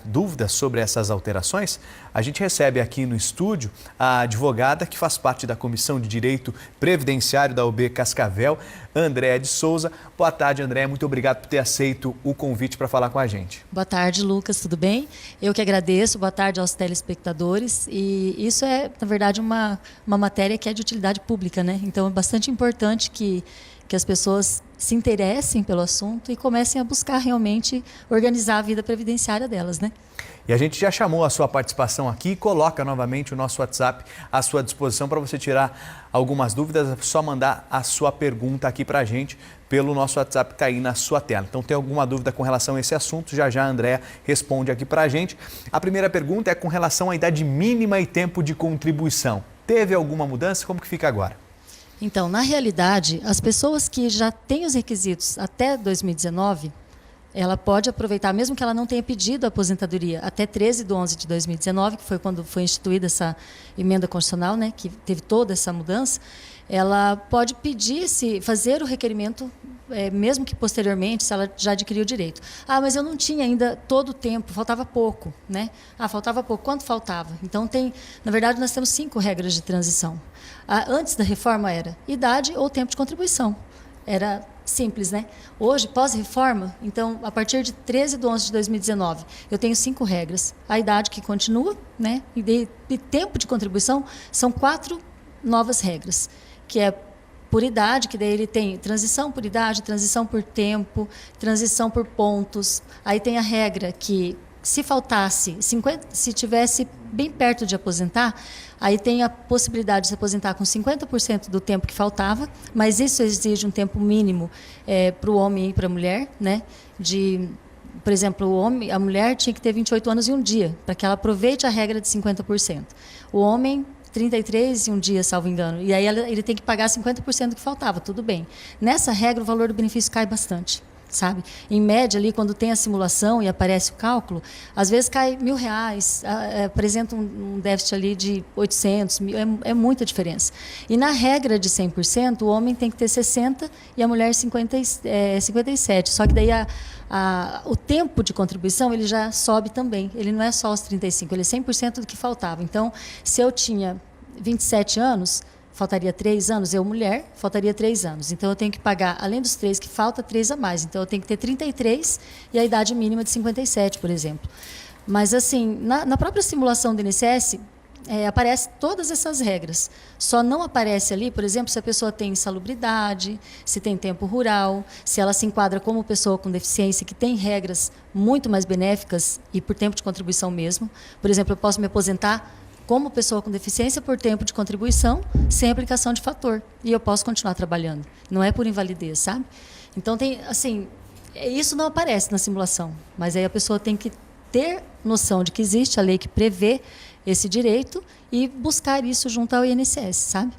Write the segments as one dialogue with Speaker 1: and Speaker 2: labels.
Speaker 1: dúvidas sobre essas alterações, a gente recebe aqui no estúdio a advogada que faz parte da Comissão de Direito Previdenciário da UB Cascavel, Andréa de Souza. Boa tarde, Andréa. Muito obrigado por ter aceito o convite para falar com a gente.
Speaker 2: Boa tarde, Lucas. Tudo bem? Eu que agradeço. Boa tarde aos telespectadores. E isso é, na verdade, uma matéria que é de utilidade pública, né? Então, é bastante importante que as pessoas se interessem pelo assunto e comecem a buscar realmente organizar a vida previdenciária delas, né?
Speaker 1: E a gente já chamou a sua participação aqui e coloca novamente o nosso WhatsApp à sua disposição para você tirar algumas dúvidas. É só mandar a sua pergunta aqui para a gente pelo nosso WhatsApp que está aí na sua tela. Então, tem alguma dúvida com relação a esse assunto? Já a Andréa responde aqui para a gente. A primeira pergunta é com relação à idade mínima e tempo de contribuição. Teve alguma mudança? Como que fica agora?
Speaker 2: Então, na realidade, as pessoas que já têm os requisitos até 2019, ela pode aproveitar, mesmo que ela não tenha pedido a aposentadoria até 13/11/2019, que foi quando foi instituída essa emenda constitucional, né, que teve toda essa mudança, ela pode pedir, fazer o requerimento, mesmo que posteriormente, se ela já adquiriu o direito. Ah, mas eu não tinha ainda todo o tempo, faltava pouco, né? Ah, faltava pouco. Quanto faltava? Então, na verdade, nós temos 5 regras de transição. Antes da reforma era idade ou tempo de contribuição. Era simples, né? Hoje, pós-reforma, então, a partir de 13/11/2019, eu tenho 5 regras. A idade que continua, né? E tempo de contribuição são 4 novas regras, que é por idade, que daí ele tem transição por idade, transição por tempo, transição por pontos. Aí tem a regra que, se faltasse 50, se tivesse bem perto de aposentar, aí tem a possibilidade de se aposentar com 50% do tempo que faltava, mas isso exige um tempo mínimo para o homem e para a mulher, né? Por exemplo, a mulher tinha que ter 28 anos e um dia, para que ela aproveite a regra de 50%. O homem, 33 e um dia, salvo engano. E aí ele tem que pagar 50% do que faltava, tudo bem. Nessa regra, o valor do benefício cai bastante, sabe? Em média, ali, quando tem a simulação e aparece o cálculo, às vezes cai R$1.000, apresenta um déficit ali de 800 mil, é muita diferença. E na regra de 100%, o homem tem que ter 60% e a mulher 57%. Só que daí o tempo de contribuição ele já sobe também. Ele não é só os 35%, ele é 100% do que faltava. Então, se eu tinha 27 anos, faltaria 3 anos, eu mulher, faltaria 3 anos. Então, eu tenho que pagar, além dos 3 que falta, 3 a mais. Então, eu tenho que ter 33 e a idade mínima de 57, por exemplo. Mas, assim, na própria simulação do INSS, aparece todas essas regras. Só não aparece ali, por exemplo, se a pessoa tem insalubridade, se tem tempo rural, se ela se enquadra como pessoa com deficiência, que tem regras muito mais benéficas e por tempo de contribuição mesmo. Por exemplo, eu posso me aposentar como pessoa com deficiência por tempo de contribuição, sem aplicação de fator. E eu posso continuar trabalhando. Não é por invalidez, sabe? Então, isso não aparece na simulação. Mas aí a pessoa tem que ter noção de que existe a lei que prevê esse direito e buscar isso junto ao INSS, sabe?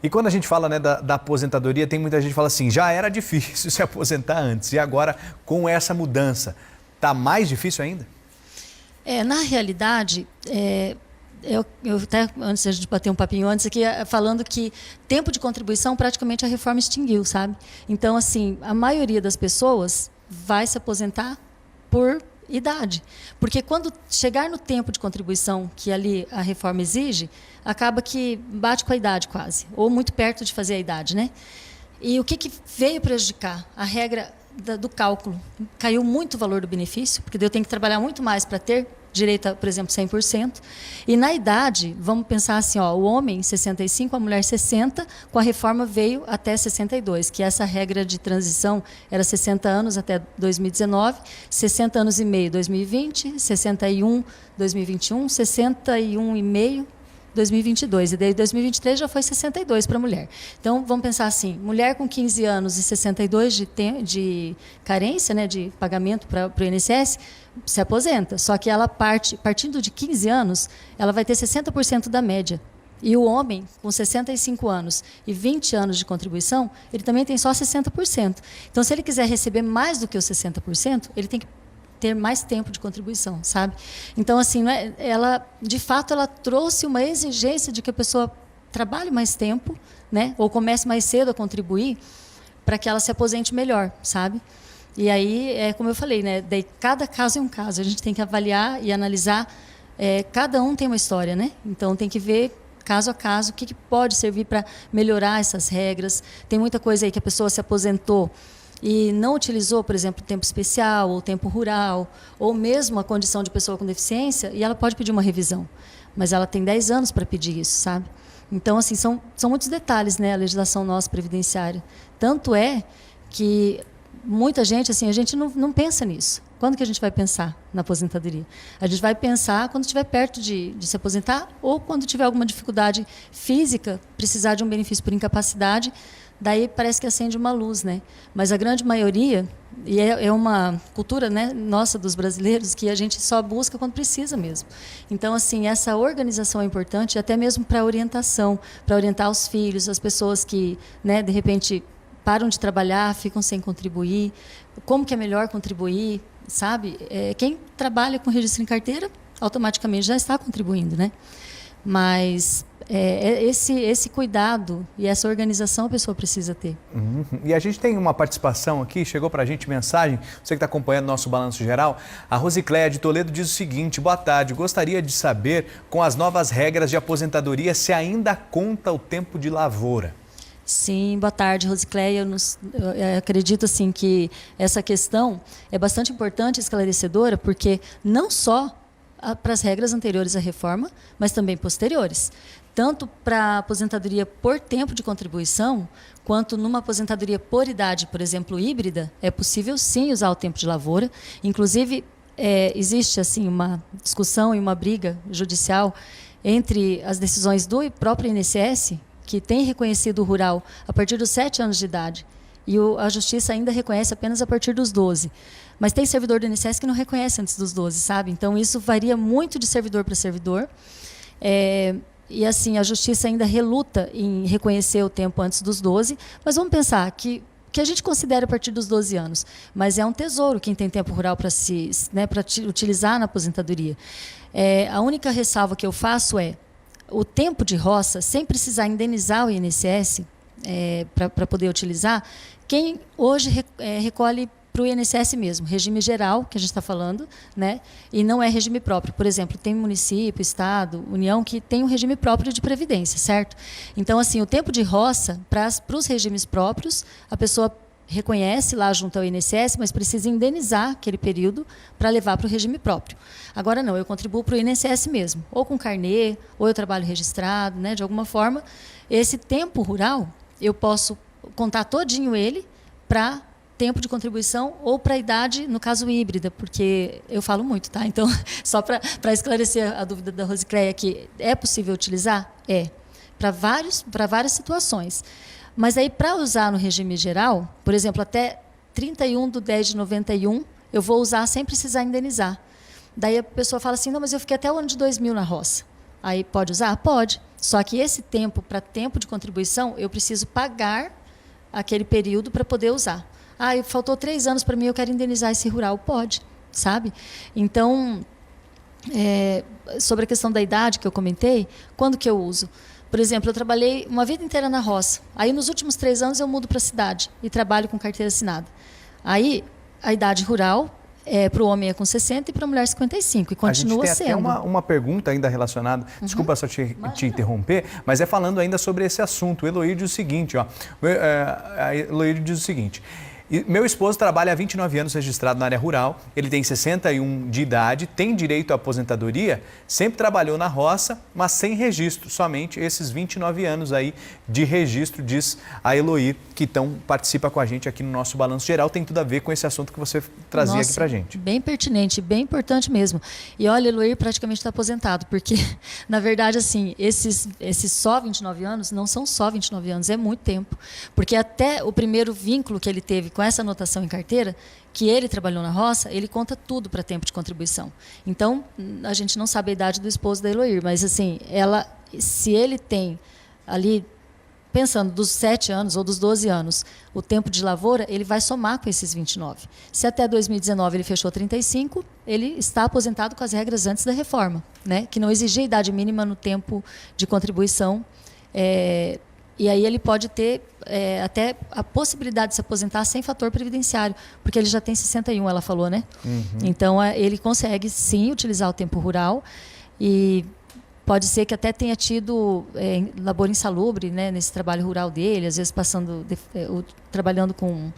Speaker 1: E quando a gente fala, né, da aposentadoria, tem muita gente que fala assim, já era difícil se aposentar antes. E agora, com essa mudança, está mais difícil ainda?
Speaker 2: Na realidade... Eu até, antes de a gente bater um papinho antes aqui, falando que tempo de contribuição praticamente a reforma extinguiu, sabe? Então, assim, a maioria das pessoas vai se aposentar por idade. Porque quando chegar no tempo de contribuição que ali a reforma exige, acaba que bate com a idade quase, ou muito perto de fazer a idade, né? E o que veio prejudicar? A regra do cálculo. Caiu muito o valor do benefício, porque eu tenho que trabalhar muito mais para ter direito a, por exemplo, 100%. E na idade, vamos pensar assim, o homem 65, a mulher 60, com a reforma veio até 62, que essa regra de transição era 60 anos até 2019, 60 anos e meio 2020, 61 2021, 61 e meio 2022, e daí 2023 já foi 62 para a mulher. Então, vamos pensar assim, mulher com 15 anos e 62 de carência, né, de pagamento para o INSS, se aposenta. Só que ela partindo de 15 anos, ela vai ter 60% da média. E o homem, com 65 anos e 20 anos de contribuição, ele também tem só 60%. Então, se ele quiser receber mais do que os 60%, ele tem que ter mais tempo de contribuição, sabe? Então, assim, ela, de fato, ela trouxe uma exigência de que a pessoa trabalhe mais tempo, né? Ou comece mais cedo a contribuir para que ela se aposente melhor, sabe? E aí, como eu falei, né? Daí cada caso é um caso. A gente tem que avaliar e analisar. Cada um tem uma história, né? Então tem que ver caso a caso o que pode servir para melhorar essas regras. Tem muita coisa aí que a pessoa se aposentou e não utilizou, por exemplo, tempo especial ou tempo rural, ou mesmo a condição de pessoa com deficiência, e ela pode pedir uma revisão. Mas ela tem 10 anos para pedir isso, sabe? Então, assim, são muitos detalhes, né, a legislação nossa previdenciária. Tanto é que muita gente, assim, a gente não pensa nisso. Quando que a gente vai pensar na aposentadoria? A gente vai pensar quando estiver perto de se aposentar ou quando tiver alguma dificuldade física, precisar de um benefício por incapacidade, daí parece que acende uma luz, né? Mas a grande maioria, e é uma cultura, né, nossa, dos brasileiros, que a gente só busca quando precisa mesmo. Então, assim, essa organização é importante, até mesmo para orientação, para orientar os filhos, as pessoas que, né, de repente, param de trabalhar, ficam sem contribuir, como que é melhor contribuir, sabe? Quem trabalha com registro em carteira, automaticamente já está contribuindo, né? Mas esse cuidado e essa organização a pessoa precisa ter.
Speaker 1: Uhum. E a gente tem uma participação aqui, chegou para a gente mensagem, você que está acompanhando nosso Balanço Geral, a Rosicléia de Toledo diz o seguinte: boa tarde, gostaria de saber, com as novas regras de aposentadoria, se ainda conta o tempo de lavoura.
Speaker 2: Sim, boa tarde, Rosicléia. Eu acredito assim, que essa questão é bastante importante e esclarecedora, porque não só para as regras anteriores à reforma, mas também posteriores. Tanto para a aposentadoria por tempo de contribuição, quanto numa aposentadoria por idade, por exemplo, híbrida, é possível sim usar o tempo de lavoura. Inclusive, existe assim uma discussão e uma briga judicial entre as decisões do próprio INSS, que tem reconhecido o rural a partir dos 7 anos de idade, e a Justiça ainda reconhece apenas a partir dos 12. Mas tem servidor do INSS que não reconhece antes dos 12, sabe? Então, isso varia muito de servidor para servidor. E, assim, a Justiça ainda reluta em reconhecer o tempo antes dos 12, mas vamos pensar que a gente considera a partir dos 12 anos, mas é um tesouro quem tem tempo rural para utilizar na aposentadoria. A única ressalva que eu faço o tempo de roça, sem precisar indenizar o INSS para poder utilizar, quem hoje recolhe para o INSS mesmo, regime geral, que a gente está falando, né? E não é regime próprio. Por exemplo, tem município, estado, União, que tem um regime próprio de previdência, certo? Então, assim, o tempo de roça, para os regimes próprios, a pessoa reconhece lá junto ao INSS, mas precisa indenizar aquele período para levar para o regime próprio. Agora não, eu contribuo para o INSS mesmo, ou com carnê, ou eu trabalho registrado, né, de alguma forma. Esse tempo rural, eu posso contar todinho ele para tempo de contribuição ou para a idade, no caso híbrida, porque eu falo muito, tá? Então, só para esclarecer a dúvida da Rosicléia, que é possível utilizar? Para várias situações. Mas aí, para usar no regime geral, por exemplo, até 31/10/91, eu vou usar sem precisar indenizar. Daí a pessoa fala assim, não, mas eu fiquei até o ano de 2000 na roça. Aí pode usar? Pode. Só que esse tempo, para tempo de contribuição, eu preciso pagar aquele período para poder usar. Faltou 3 anos para mim, eu quero indenizar esse rural. Pode, sabe? Então, sobre a questão da idade que eu comentei, quando que eu uso? Por exemplo, eu trabalhei uma vida inteira na roça. Aí, nos últimos 3 anos, eu mudo para a cidade e trabalho com carteira assinada. Aí, a idade rural, para o homem é com 60 e para a mulher 55. E continua sendo. A gente tem
Speaker 1: até uma pergunta ainda relacionada, desculpa só te interromper, mas falando ainda sobre esse assunto. O Eloir diz o seguinte, meu esposo trabalha há 29 anos registrado na área rural, ele tem 61 de idade, tem direito à aposentadoria, sempre trabalhou na roça, mas sem registro, somente esses 29 anos aí de registro, diz a Eloir, que participa com a gente aqui no nosso Balanço Geral, tem tudo a ver com esse assunto que você trazia aqui pra gente.
Speaker 2: Bem pertinente, bem importante mesmo. E olha, Eloir praticamente está aposentado, porque, na verdade, assim, esses só 29 anos não são só 29 anos, é muito tempo. Porque até o primeiro vínculo que ele teve com essa anotação em carteira, que ele trabalhou na roça, ele conta tudo para tempo de contribuição. Então, a gente não sabe a idade do esposo da Eloir, mas assim, se ele tem ali, pensando dos 7 anos ou dos 12 anos, o tempo de lavoura, ele vai somar com esses 29. Se até 2019 ele fechou 35, ele está aposentado com as regras antes da reforma, né? Que não exigia idade mínima no tempo de contribuição E aí ele pode ter até a possibilidade de se aposentar sem fator previdenciário, porque ele já tem 61, ela falou, né? Então, ele consegue, sim, utilizar o tempo rural e pode ser que até tenha tido labor insalubre, né, nesse trabalho rural dele, às vezes trabalhando com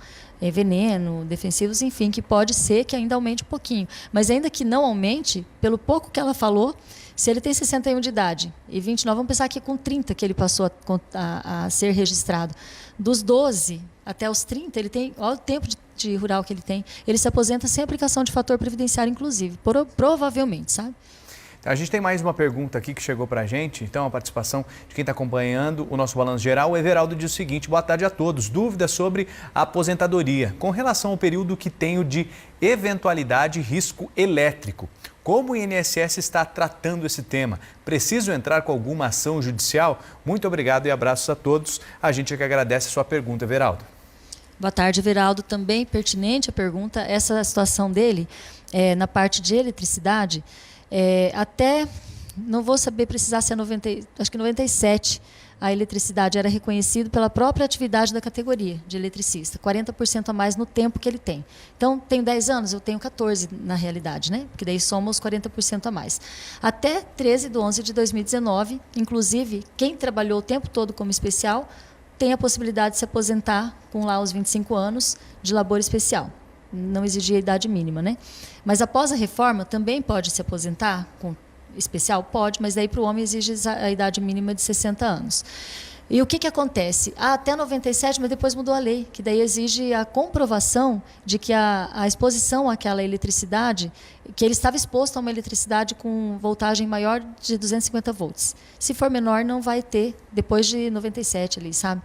Speaker 2: veneno, defensivos, enfim, que pode ser que ainda aumente um pouquinho. Mas ainda que não aumente, pelo pouco que ela falou, se ele tem 61 de idade e 29, vamos pensar que com 30 que ele passou a ser registrado. Dos 12 até os 30, ele tem, olha o tempo de rural que ele tem, ele se aposenta sem aplicação de fator previdenciário, inclusive, provavelmente, sabe?
Speaker 1: A gente tem mais uma pergunta aqui que chegou para a gente, então a participação de quem está acompanhando o nosso balanço geral. O Everaldo diz o seguinte: boa tarde a todos. Dúvidas sobre a aposentadoria. Com relação ao período que tenho de eventualidade e risco elétrico, como o INSS está tratando esse tema? Preciso entrar com alguma ação judicial? Muito obrigado e abraços a todos. A gente é que agradece a sua pergunta, Everaldo.
Speaker 2: Boa tarde, Everaldo. Também pertinente a pergunta. Essa situação dele, na parte de eletricidade, até, não vou saber precisar se é 97, a eletricidade era reconhecido pela própria atividade da categoria de eletricista, 40% a mais no tempo que ele tem. Então, tenho 10 anos, eu tenho 14 na realidade, né? Porque daí somos 40% a mais. Até 13/11/2019, inclusive, quem trabalhou o tempo todo como especial tem a possibilidade de se aposentar com lá os 25 anos de labor especial. Não exigia a idade mínima, né? Mas após a reforma, também pode se aposentar com especial? Pode, mas daí para o homem exige a idade mínima de 60 anos. E o que acontece? Até 97, mas depois mudou a lei, que daí exige a comprovação de que a exposição àquela eletricidade, que ele estava exposto a uma eletricidade com voltagem maior de 250 volts. Se for menor, não vai ter, depois de 97 ali, sabe?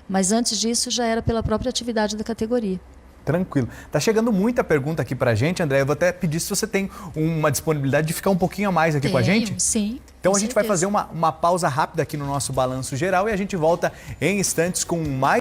Speaker 2: Mas antes disso, já era pela própria atividade da categoria.
Speaker 1: Tranquilo. Tá chegando muita pergunta aqui pra gente, André. Eu vou até pedir se você tem uma disponibilidade de ficar um pouquinho a mais aqui com a gente.
Speaker 2: Sim.
Speaker 1: Então a gente vai fazer uma pausa rápida aqui no nosso balanço geral e a gente volta em instantes com mais